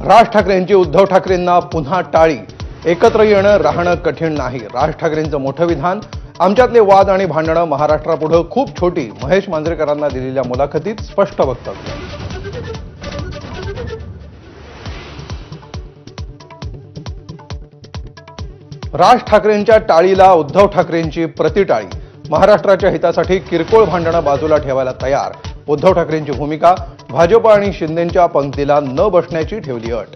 राज ठाकरेंची उद्धव ठाकरेंना पुन्हा टाळी. एकत्र येणं राहणं कठीण नाही. राज ठाकरेंचं मोठं विधान. आमच्यातले वाद आणि भांडणं महाराष्ट्रापुढे खूप छोटी. महेश मांजरेकरांना दिलेल्या मुलाखतीत स्पष्ट वक्तव्य. राज ठाकरेंच्या टाळीला उद्धव ठाकरेंची प्रतिटाळी. महाराष्ट्राच्या हितासाठी किरकोळ भांडणं बाजूला ठेवायला तयार. उद्धव ठाकरेंची भूमिका. भाजप आणि शिंदेंच्या पंक्तीला न बसण्याची ठेवली अट.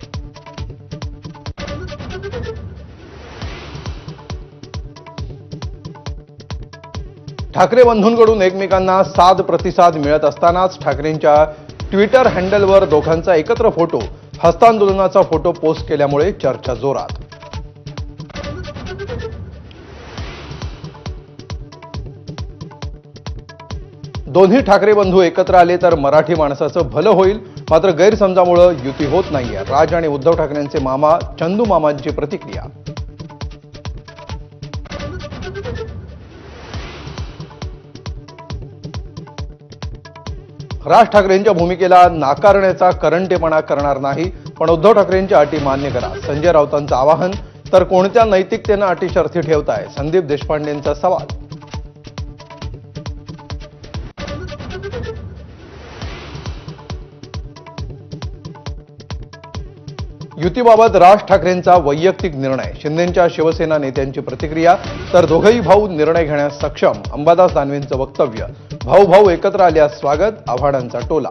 ठाकरे बंधूंकडून एकमेकांना साथ प्रतिसाद मिळत असतानाच ठाकरेंच्या ट्विटर हँडलवर दोघांचा एकत्र फोटो, हस्तांदोलनाचा फोटो पोस्ट केल्यामुळे चर्चा जोरात. दोन्ही ठाकरे बंधू एकत्र आले तर मराठी माणसाचं भलं होईल. मात्र गैरसमजामुळे युती होत नाहीये. राज आणि उद्धव ठाकरेंचे मामा चंदू मामांची प्रतिक्रिया. राज ठाकरेंच्या भूमिकेला नाकारण्याचा करंटेपणा करणार नाही, पण उद्धव ठाकरेंच्या अटी मान्य करा. संजय राऊतांचं आवाहन. तर कोणत्या नैतिकतेनं अटी शर्थी ठेवताय? संदीप देशपांडेंचा सवाल. युतीबाबत राज ठाकरेंचा वैयक्तिक निर्णय. शिंदेंच्या शिवसेना नेत्यांची प्रतिक्रिया. तर दोघेही भाऊ निर्णय घेण्यास सक्षम. अंबादास दानवेंचं वक्तव्य. भाऊ भाऊ एकत्र आल्यास स्वागत. आव्हाडांचा टोला.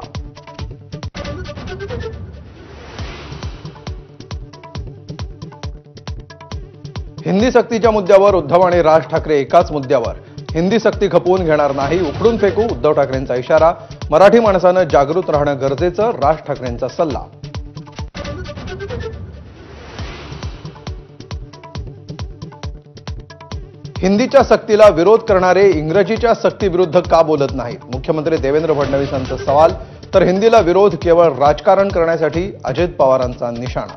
हिंदी सक्तीच्या मुद्द्यावर उद्धव आणि राज ठाकरे एकाच मुद्द्यावर. हिंदी सक्ती खपवून घेणार नाही, उखडून फेकू. उद्धव ठाकरेंचा इशारा. मराठी माणसानं जागृत राहणं गरजेचं. राज ठाकरेंचा सल्ला. हिंदीच्या सक्तीला विरोध करणारे इंग्रजीच्या सक्तीविरुद्ध का बोलत नाहीत? मुख्यमंत्री देवेंद्र फडणवीसांचा सवाल. तर हिंदीला विरोध केवळ राजकारण करण्यासाठी. अजित पवारांचा निशाणा.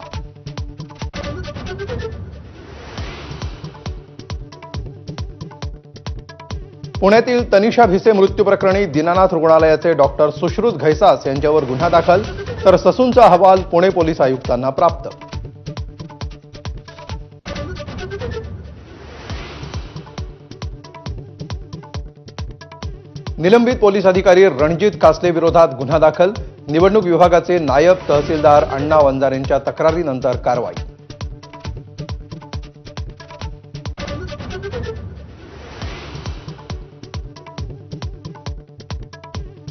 पुण्यातील तनिषा भिसे मृत्यू प्रकरणी दीनानाथ रुग्णालयाचे डॉक्टर सुश्रुत घैसास यांच्यावर गुन्हा दाखल. तर ससूनचा अहवाल पुणे पोलीस आयुक्तांना प्राप्त. निलंबित पोलीस अधिकारी रणजित कासले विरोधात गुन्हा दाखल. निवडणूक विभागाचे नायब तहसीलदार अण्णा वंजारेंच्या तक्रारीनंतर कारवाई.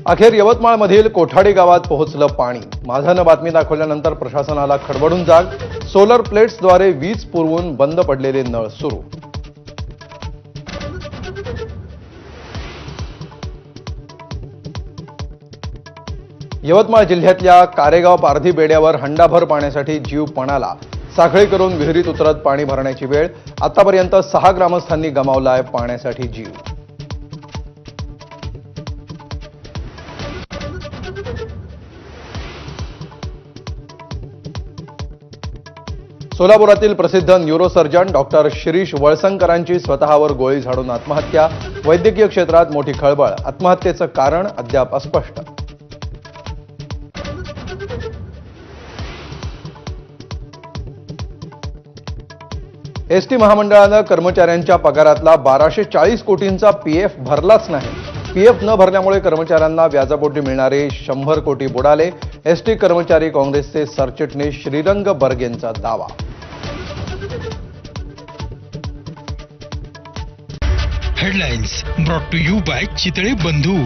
अखेर यवतमाळमधील कोठाडी गावात पोहोचलं पाणी. माझानं बातमी दाखवल्यानंतर प्रशासनाला खडबडून जाग. सोलर प्लेट्सद्वारे वीज पुरवून बंद पडलेले नळ सुरू. यवतमाळ जिल्ह्यातल्या कारेगाव पारधी बेड्यावर हंडाभर पाण्यासाठी जीव पणाला. साखळी करून विहिरीत उतरत पाणी भरण्याची वेळ. आतापर्यंत 6 ग्रामस्थांनी गमावलाय पाण्यासाठी जीव. सोलापुरातील प्रसिद्ध न्यूरोसर्जन डॉक्टर शिरीष वळसंकरांची स्वतःवर गोळी झाडून आत्महत्या. वैद्यकीय क्षेत्रात मोठी खळबळ. आत्महत्येचं कारण अद्याप अस्पष्ट. एसटी महामंडळानं कर्मचाऱ्यांच्या पगारातला 1240 कोटींचा पीएफ भरलाच नाही. पीएफ न भरल्यामुळे कर्मचाऱ्यांना व्याजापोटी मिळणारे 100 कोटी बुडाले. एसटी कर्मचारी काँग्रेसचे सरचिटणीस श्रीरंग बर्गेंचा दावा. Headlines brought to you by Chitale बंधू.